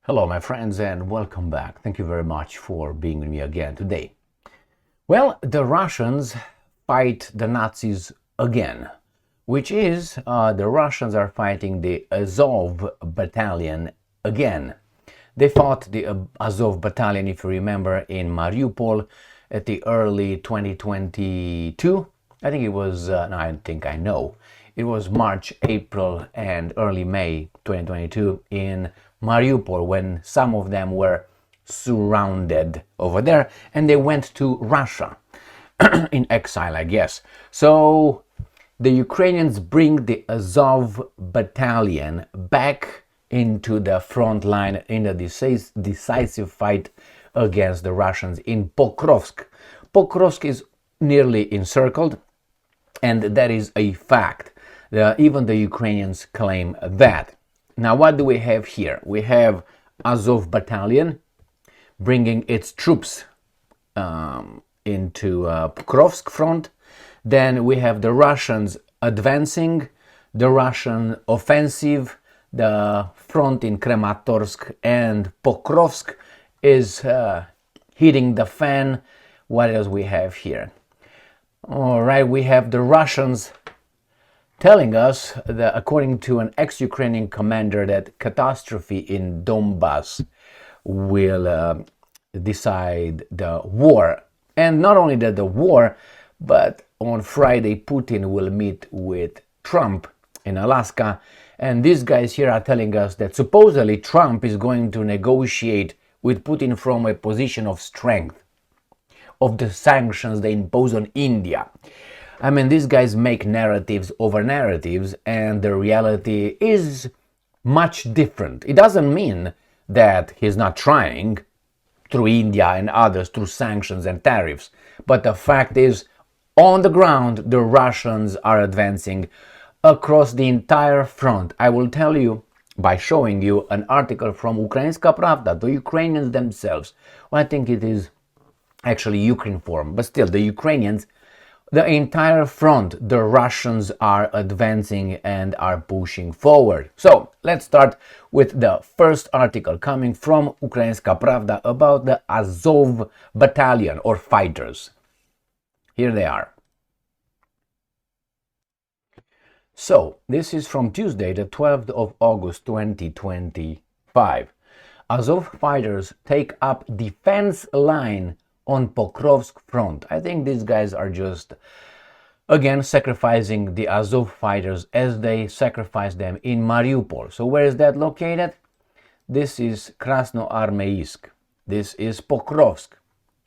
Hello, my friends, and welcome back. Thank you very much for being with me again today. Well, the Russians fight the Nazis again, which is the Russians are fighting the Azov battalion again. They fought the Azov battalion, if you remember, in Mariupol at the early 2022. I think it was, It was March, April, and early May 2022 in Mariupol, when some of them were surrounded over there and they went to Russia in exile, I guess. So the Ukrainians bring the Azov battalion back into the front line in a decisive fight against the Russians in Pokrovsk. Pokrovsk is nearly encircled, and that is a fact. Even the Ukrainians claim that. Now, what do we have here? We have Azov battalion bringing its troops into Pokrovsk front. Then we have the Russians advancing, the Russian offensive. The front in Kramatorsk and Pokrovsk is hitting the fan. What else we have here? All right, we have the Russians telling us that, according to an ex-Ukrainian commander, that catastrophe in Donbass will decide the war. And not only that, the war, but on Friday Putin will meet with Trump in Alaska, and these guys here are telling us that supposedly Trump is going to negotiate with Putin from a position of strength of the sanctions they impose on India. I mean, these guys make narratives over narratives, and the reality is much different. It doesn't mean that he's not trying through India and others, through sanctions and tariffs. But the fact is, on the ground, the Russians are advancing across the entire front. I will tell you by showing you an article from Ukrainska Pravda, the Ukrainians themselves. Well, I think it is actually Ukraine form, but still, the Ukrainians, the entire front, the Russians are advancing and are pushing forward. So let's start with the first article coming from Ukrainska Pravda about the Azov battalion or fighters. Here they are. So this is from Tuesday, the 12th of August 2025. Azov fighters take up defense line on Pokrovsk front. I think these guys are just, again, sacrificing the Azov fighters as they sacrificed them in Mariupol. So where is that located? This is Krasnoarmeysk. This is Pokrovsk,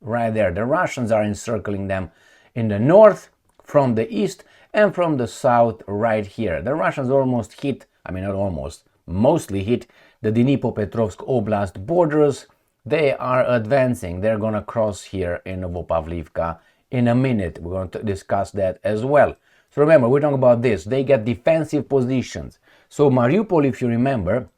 right there. The Russians are encircling them in the north, from the east, and from the south right here. The Russians almost hit, not almost, mostly hit the Dnipropetrovsk Oblast borders. They are advancing. They're going to cross here in Novopavlivka in a minute. We're going to discuss that as well. So remember, we're talking about this. They get defensive positions. So Mariupol, if you remember,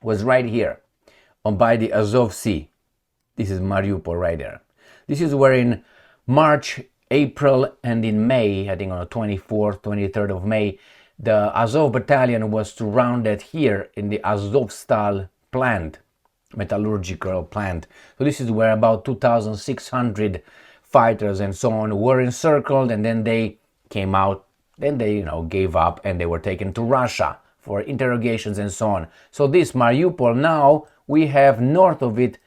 was right here by the Azov Sea. This is Mariupol right there. This is where in March, April, and in May, I think on the 24th, 23rd of May, the Azov battalion was surrounded here in the Azovstal plant, metallurgical plant. So this is where about 2,600 fighters and so on were encircled, and then they came out, then they gave up, and they were taken to Russia for interrogations and so on. So this Mariupol, now we have north of it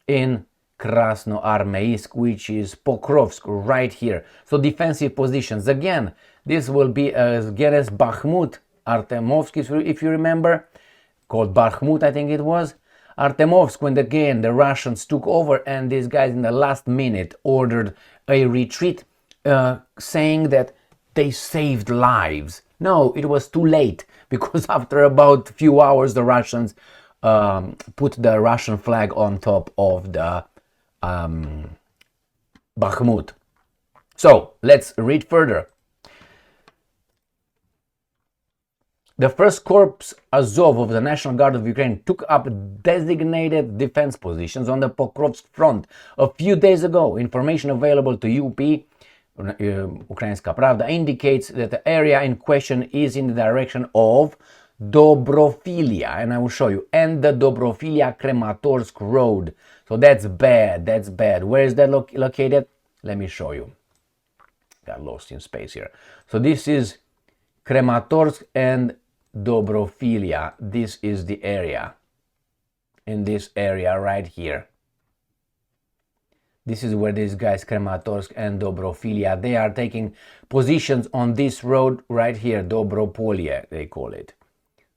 in Krasnoarmeysk, which is Pokrovsk right here. So defensive positions. Again, this will be as Bakhmut, Artemovsk, if you remember, called Bakhmut, I think it was. Artemovsk, when again the Russians took over, and these guys in the last minute ordered a retreat, saying that they saved lives. No, it was too late, because after about a few hours the Russians put the Russian flag on top of the Bakhmut. So let's read further. The 1st Corps Azov of the National Guard of Ukraine took up designated defense positions on the Pokrovsk front a few days ago. Information available to UP, Ukrainska Pravda, indicates that the area in question is in the direction of Dobropillia, and I will show you, and the Dobropillia-Kramatorsk road. So that's bad, that's bad. Where is that located? Let me show you. Got lost in space here. So this is Kramatorsk and Dobropillia. This is the area. In this area right here. This is where these guys, Kramatorsk and Dobropillia, they are taking positions on this road right here, Dobropillia, they call it.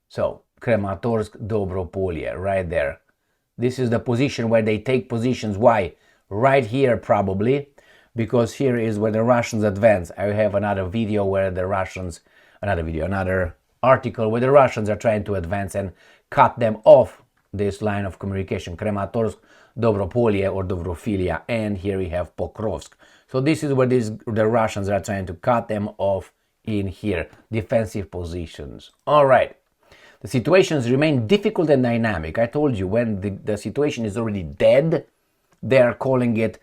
So, Kramatorsk, Dobropillia, right there. This is the position where they take positions. Why? Right here, probably, because here is where the Russians advance. I have another video where the Russians, another article where the Russians are trying to advance and cut them off this line of communication, Kramatorsk, Dobropillia or Dobropillia, and here we have Pokrovsk. So this is where the Russians are trying to cut them off in here, defensive positions. All right. The situations remain difficult and dynamic. I told you when the situation is already dead, they are calling it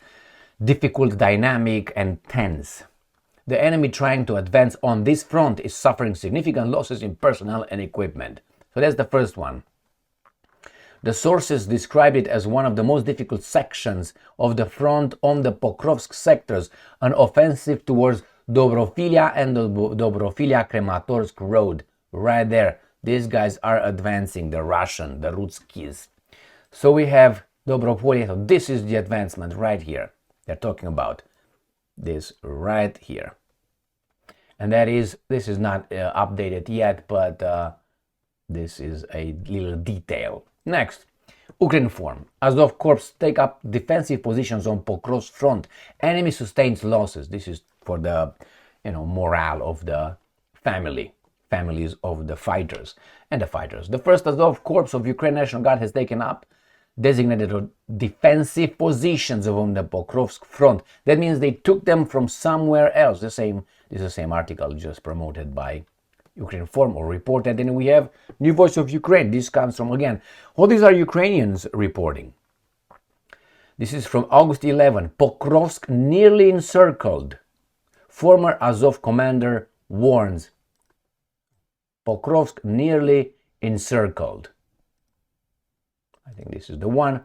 difficult, dynamic, and tense. The enemy trying to advance on this front is suffering significant losses in personnel and equipment. So that's the first one. The sources describe it as one of the most difficult sections of the front on the Pokrovsk sectors, an offensive towards Dobropillia and the Dobropillia-Kramatorsk road. Right there, these guys are advancing, the Rutskis. So we have Dobropillia, so this is the advancement right here. They're talking about this right here. And this is not updated yet, but this is a little detail. Next, Ukraine form. Azov Corps take up defensive positions on Pokrovsk front. Enemy sustains losses. This is for the, morale of the families of the fighters and the fighters. The first Azov Corps of Ukraine National Guard has taken up designated defensive positions on the Pokrovsk front. That means they took them from somewhere else. This is the same article just promoted by Ukraine Forum or reported, and we have New Voice of Ukraine. This comes from, again, all these are Ukrainians reporting. This is from August 11. Pokrovsk nearly encircled. Former Azov commander warns. Pokrovsk nearly encircled. I think this is the one.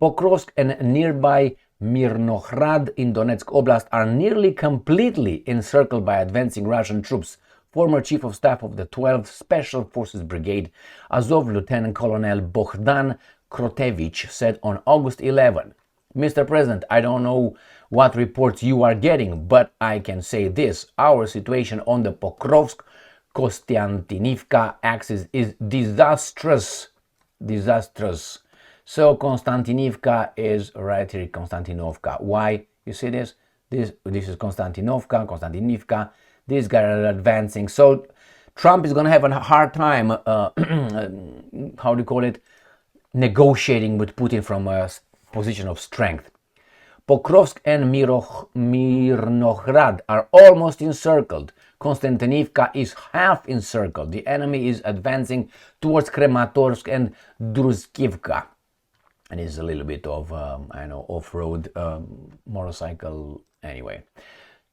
Pokrovsk and nearby Mirnohrad in Donetsk Oblast are nearly completely encircled by advancing Russian troops. Former Chief of Staff of the 12th Special Forces Brigade, Azov Lieutenant Colonel Bohdan Krotevich, said on August 11, Mr. President, I don't know what reports you are getting, but I can say this. Our situation on the Pokrovsk-Kostiantynivka axis is disastrous. Disastrous. So Konstantinivka is right here, Konstantinovka. Why? You see this? This is Konstantinivka. These guys are advancing. So Trump is going to have a hard time, negotiating with Putin from a position of strength. Pokrovsk and Mirnohrad are almost encircled. Konstantinivka is half encircled. The enemy is advancing towards Kramatorsk and Druzhkivka. And it's a little bit of, off-road motorcycle anyway.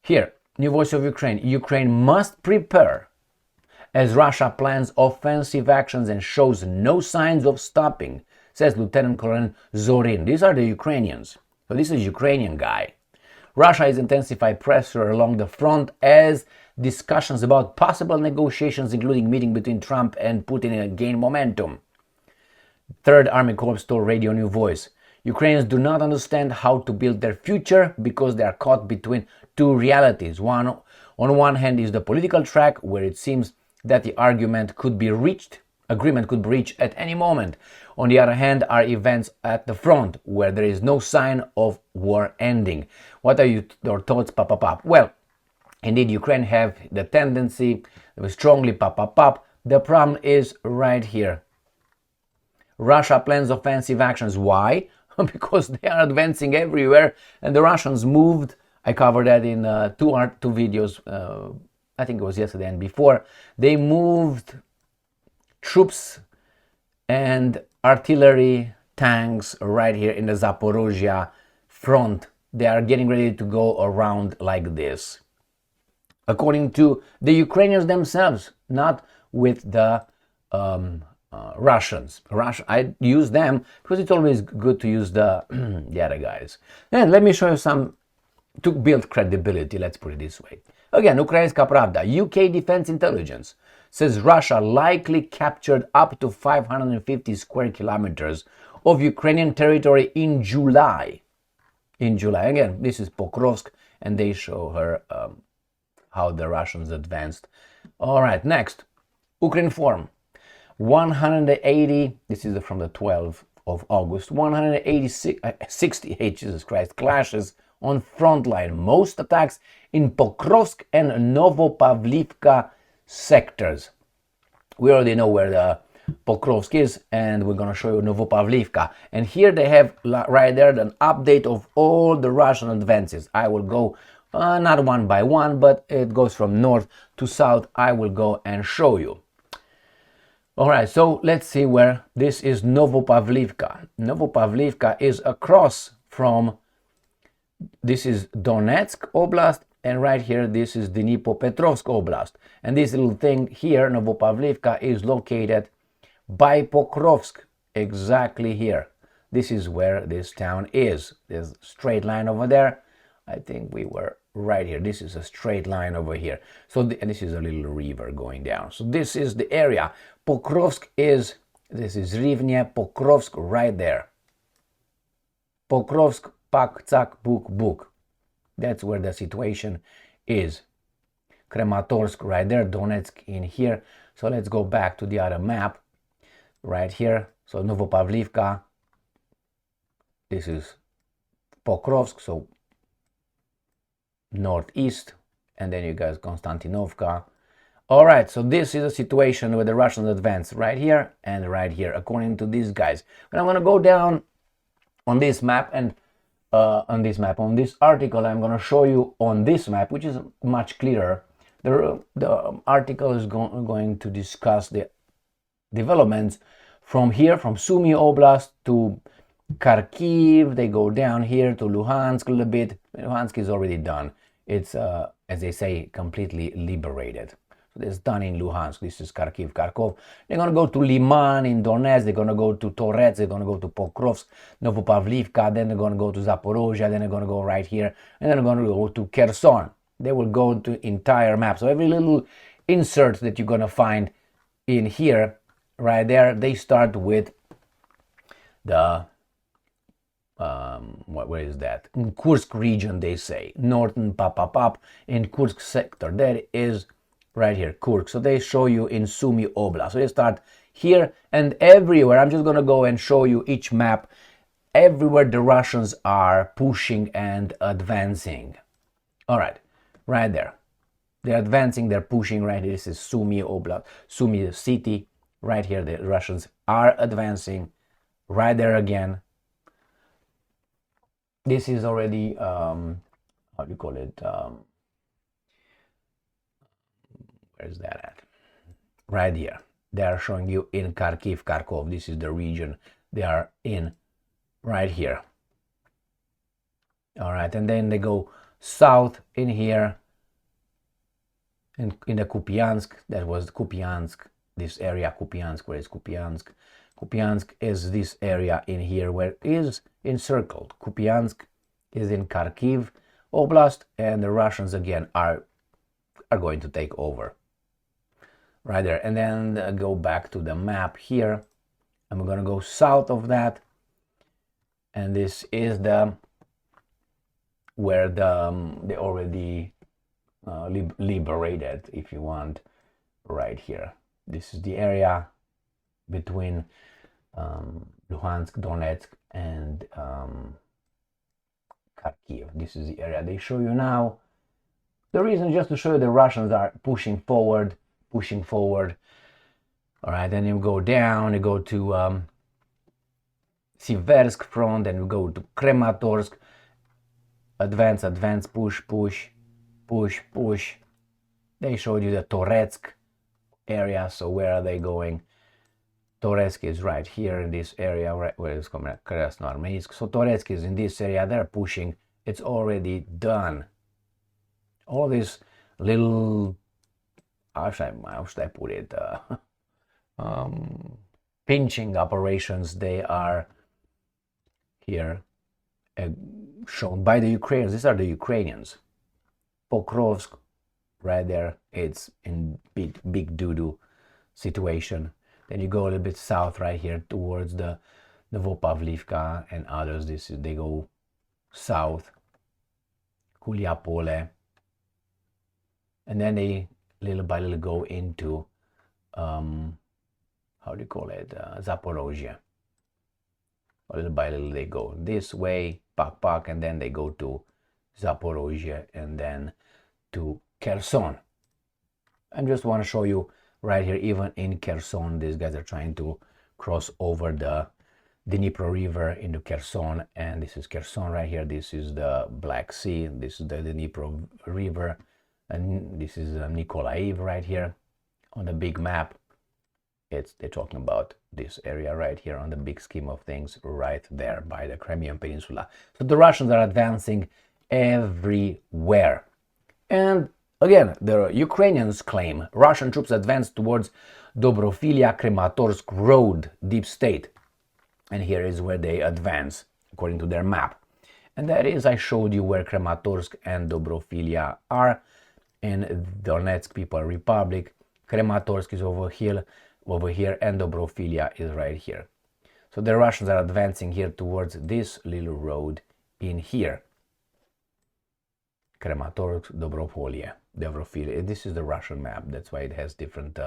Here. New Voice of Ukraine. Ukraine must prepare as Russia plans offensive actions and shows no signs of stopping, says Lieutenant Colonel Zhorin. These are the Ukrainians. So this is a Ukrainian guy. Russia has intensified pressure along the front as discussions about possible negotiations, including meeting between Trump and Putin, gain momentum. Third Army Corps told Radio New Voice. Ukrainians do not understand how to build their future because they are caught between two realities. On one hand is the political track, where it seems that the agreement could be reached at any moment. On the other hand are events at the front, where there is no sign of war ending. What are your thoughts, Pop? Well, indeed, Ukraine have the tendency to strongly pop. The problem is right here. Russia plans offensive actions. Why? Because they are advancing everywhere, and the Russians moved. I covered that in two videos, I think it was yesterday and before. They moved troops and artillery tanks right here in the Zaporozhye front. They are getting ready to go around like this. According to the Ukrainians themselves, not with the Russians. I use them because it's always good to use the other guys. And let me show you some to build credibility, let's put it this way. Again, Ukrainska Pravda, UK Defense Intelligence says Russia likely captured up to 550 square kilometers of Ukrainian territory in July. In July, again, this is Pokrovsk, and they show her how the Russians advanced. All right, next, Ukrinform. 180, this is from the 12th of August, 168, Jesus Christ, clashes on frontline. Most attacks in Pokrovsk and Novopavlivka sectors. We already know where the Pokrovsk is, and we're going to show you Novopavlivka. And here they have right there an update of all the Russian advances. I will go not one by one, but it goes from north to south. I will go and show you. All right, so let's see where this is Novopavlivka. Novopavlivka is across from, this is Donetsk Oblast, and right here this is Dnipropetrovsk Oblast. And this little thing here, Novopavlivka, is located by Pokrovsk, exactly here. This is where this town is. There's a straight line over there. I think we were right here. This is a straight line over here. So and this is a little river going down. So this is the area. Pokrovsk is, this is Rivne, Pokrovsk right there. Pokrovsk, Pak, Tsak, Buk, Buk. That's where the situation is. Kramatorsk right there, Donetsk in here. So let's go back to the other map right here. So Novopavlivka, this is Pokrovsk, so northeast, and then you guys Konstantinovka. All right, so this is a situation where the Russians advance right here and right here, according to these guys. And I'm going to go down on this map and on this article, I'm going to show you on this map, which is much clearer. The article is going to discuss the developments from here, from Sumy Oblast to Kharkiv. They go down here to Luhansk a little bit. Luhansk is already done. It's, as they say, completely liberated. So it's done in Luhansk. This is Kharkiv, Kharkov. They're going to go to Liman in Donetsk. They're going to go to Torets. They're going to go to Pokrovsk, Novopavlivka. Then they're going to go to Zaporozhye. Then they're going to go right here. And then they're going to go to Kherson. They will go to entire map. So every little insert that you're going to find in here, right there, they start with the where is that? In Kursk region, they say. Northern Papapap in Kursk sector. That is right here, Kursk. So they show you in Sumy Oblast. So they start here and everywhere. I'm just going to go and show you each map. Everywhere the Russians are pushing and advancing. All right, right there. They're advancing, they're pushing right here. This is Sumy Oblast, Sumy city. Right here, the Russians are advancing. Right there again. This is already, how do you call it? Where's that at? Right here. They are showing you in Kharkiv, Kharkov. This is the region they are in right here. All right, and then they go south in here, in the Kupiansk. That was Kupiansk, this area, Kupiansk. Where is Kupiansk? Kupiansk is this area in here where it is encircled. Kupiansk is in Kharkiv Oblast, and the Russians again are going to take over. Right there, and then go back to the map here. I'm going to go south of that, and this is the where they already liberated, if you want, right here. This is the area between Luhansk, Donetsk, and Kharkiv. This is the area they show you now. The reason just to show you the Russians are pushing forward. All right, then you go down, you go to Siversk front, then you go to Kramatorsk. Advance, push. They showed you the Toretsk area, so where are they going? Toretsk is right here in this area, right where it's coming, Krasnoarmeysk. So Toretsk is in this area, they're pushing, it's already done. All these little how should I put it, pinching operations. They are here shown by the Ukrainians. These are the Ukrainians. Pokrovsk, right there, it's in big doo-doo situation. Then you go a little bit south right here towards the Novopavlivka and others. They go south, Kuliapole, and then they little by little go into how do you call it, Zaporozhye. Little by little they go this way, pak, and then they go to Zaporozhye and then to Kherson. I just want to show you right here, even in Kherson, these guys are trying to cross over the Dnipro River into Kherson, and this is Kherson right here. This is the Black Sea, this is the Dnipro River, and this is Mykolaiv right here on the big map. They're talking about this area right here on the big scheme of things, right there by the Crimean Peninsula. So the Russians are advancing everywhere. And again, the Ukrainians claim Russian troops advanced towards Dobropillia-Kramatorsk road, DeepState. And here is where they advance, according to their map. And that is, I showed you where Kramatorsk and Dobropillia are in Donetsk People Republic. Kramatorsk is over here, and Dobropillia is right here. So the Russians are advancing here towards this little road in here. Kramatorsk, Dobropillia. This is the Russian map. That's why it has different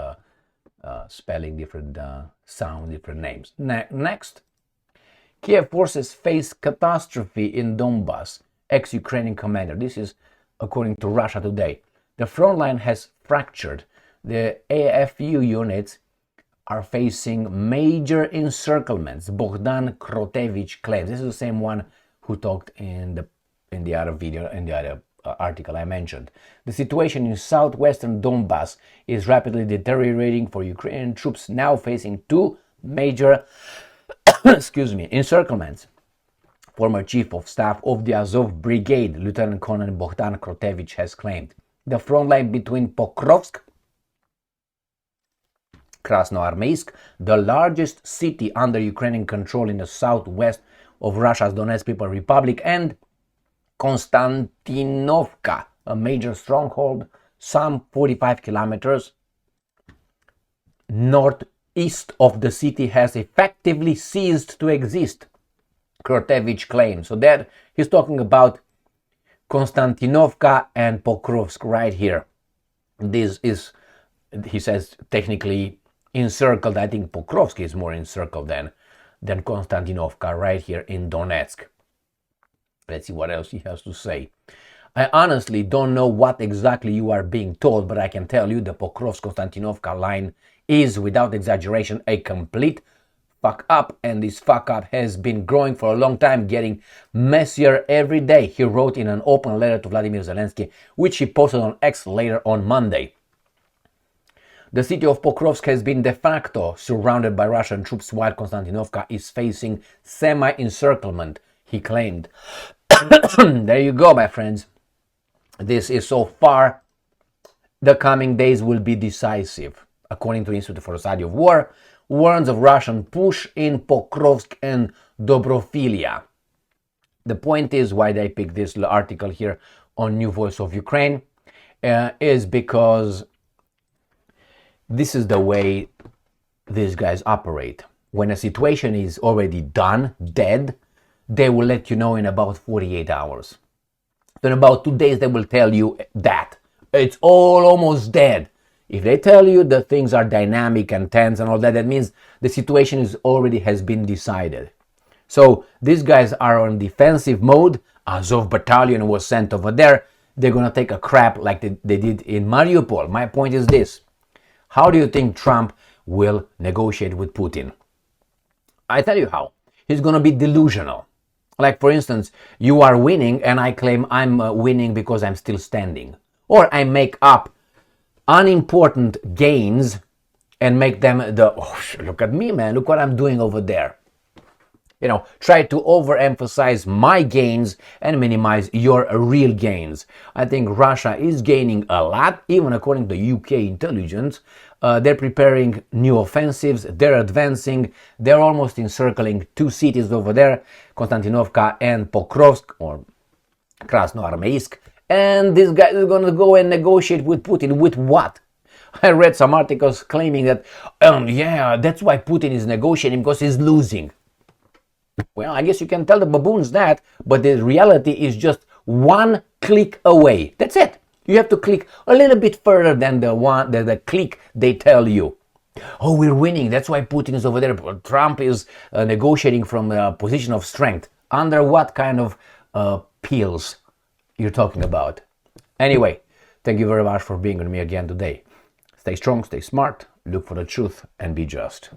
spelling, different sound, different names. Next, Kiev forces face catastrophe in Donbass. Ex-Ukrainian commander. This is according to Russia Today. The front line has fractured. The AFU units are facing major encirclements. Bogdan Krotevich claims. This is the same one who talked in the other video, in the other article I mentioned. The situation in southwestern Donbass is rapidly deteriorating for Ukrainian troops, now facing two major encirclements. Former chief of staff of the Azov Brigade, Lieutenant Colonel Bogdan Krotevich, has claimed the front line between Pokrovsk, Krasnoarmeysk, the largest city under Ukrainian control in the southwest of Russia's Donetsk People Republic, and Konstantinovka, a major stronghold some 45 kilometers northeast of the city, has effectively ceased to exist, Krotevich claims. So that he's talking about Konstantinovka and Pokrovsk right here. This is, he says, technically encircled. I think Pokrovsk is more encircled than Konstantinovka right here in Donetsk. Let's see what else he has to say. I honestly don't know what exactly you are being told, but I can tell you the Pokrovsk-Konstantinovka line is, without exaggeration, a complete fuck up, and this fuck up has been growing for a long time, getting messier every day, he wrote in an open letter to Vladimir Zelensky, which he posted on X later on Monday. The city of Pokrovsk has been de facto surrounded by Russian troops while Konstantinovka is facing semi-encirclement, he claimed. There you go, my friends. This is so far. The coming days will be decisive. According to the Institute for the Study of War, warns of Russian push in Pokrovsk and Dobropillia. The point is why they picked this article here on New Voice of Ukraine is because this is the way these guys operate. When a situation is already done, dead, they will let you know in about 48 hours. In about 2 days, they will tell you that it's all almost dead. If they tell you that things are dynamic and tense and all that, that means the situation is already has been decided. So these guys are on defensive mode. Azov battalion was sent over there. They're going to take a crap like they did in Mariupol. My point is this. How do you think Trump will negotiate with Putin? I tell you how. He's going to be delusional. Like, for instance, you are winning and I claim I'm winning because I'm still standing. Or I make up unimportant gains and make them look at me, man, look what I'm doing over there. try to overemphasize my gains and minimize your real gains. I think Russia is gaining a lot, even according to UK intelligence. They're preparing new offensives, they're advancing, they're almost encircling 2 cities over there, Konstantinovka and Pokrovsk, or Krasnoarmeysk, and this guy is going to go and negotiate with Putin. With what? I read some articles claiming that, yeah, that's why Putin is negotiating, because he's losing. Well, I guess you can tell the baboons that, but the reality is just 1 click away. That's it. You have to click a little bit further than the click they tell you. Oh, we're winning. That's why Putin is over there. Trump is negotiating from a position of strength. Under what kind of pills you're talking about? Anyway, thank you very much for being with me again today. Stay strong, stay smart, look for the truth, and be just.